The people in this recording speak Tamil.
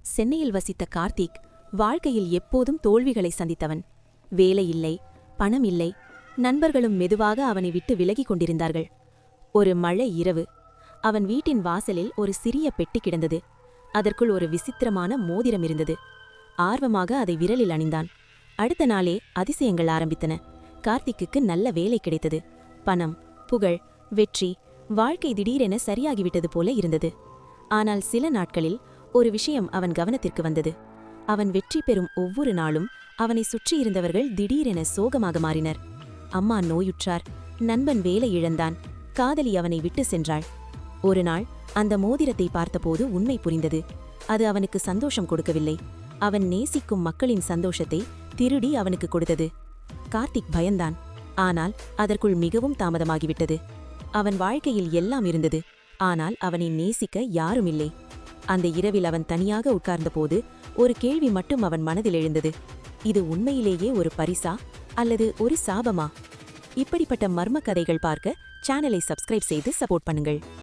சென்னையில் வசித்த கார்த்திக் வாழ்க்கையில் எப்போதும் தோல்விகளை சந்தித்தவன். வேலை இல்லை, பணம் இல்லை, நண்பர்களும் மெதுவாக அவனை விட்டு விலகிக் கொண்டிருந்தார்கள். ஒரு மழை இரவு அவன் வீட்டின் வாசலில் ஒரு சிறிய பெட்டி கிடந்தது. அதற்குள் ஒரு விசித்திரமான மோதிரம் இருந்தது. ஆர்வமாக அதை விரலில் அணிந்தான். அடுத்த நாளே அதிசயங்கள் ஆரம்பித்தன. கார்த்திக்குக்கு நல்ல வேலை கிடைத்தது. பணம், புகழ், வெற்றி, வாழ்க்கை திடீரென சரியாகிவிட்டது போல இருந்தது. ஆனால் சில நாட்களில் ஒரு விஷயம் அவன் கவனத்திற்கு வந்தது. அவன் வெற்றி பெறும் ஒவ்வொரு நாளும் அவனை சுற்றியிருந்தவர்கள் திடீரென சோகமாக மாறினர். அம்மா நோயுற்றார், நண்பன் வேலை இழந்தான், காதலி அவனை விட்டு சென்றாள். ஒரு நாள் அந்த மோதிரத்தை பார்த்தபோது உண்மை புரிந்தது. அது அவனுக்கு சந்தோஷம் கொடுக்கவில்லை, அவன் நேசிக்கும் மக்களின் சந்தோஷத்தை திருடி அவனுக்கு கொடுத்தது. கார்த்திக் பயந்தான். ஆனால் அதற்குள் மிகவும் தாமதமாகிவிட்டது. அவன் வாழ்க்கையில் எல்லாம் இருந்தது, ஆனால் அவனை நேசிக்க யாரும் இல்லை. அந்த இரவில் அவன் தனியாக உட்கார்ந்தபோது ஒரு கேள்வி மட்டும் அவன் மனதில் எழுந்தது. இது உண்மையிலேயே ஒரு பரிசா அல்லது ஒரு சாபமா? இப்படிப்பட்ட மர்ம கதைகள் பார்க்க சேனலை சப்ஸ்கிரைப் செய்து சப்போர்ட் பண்ணுங்கள்.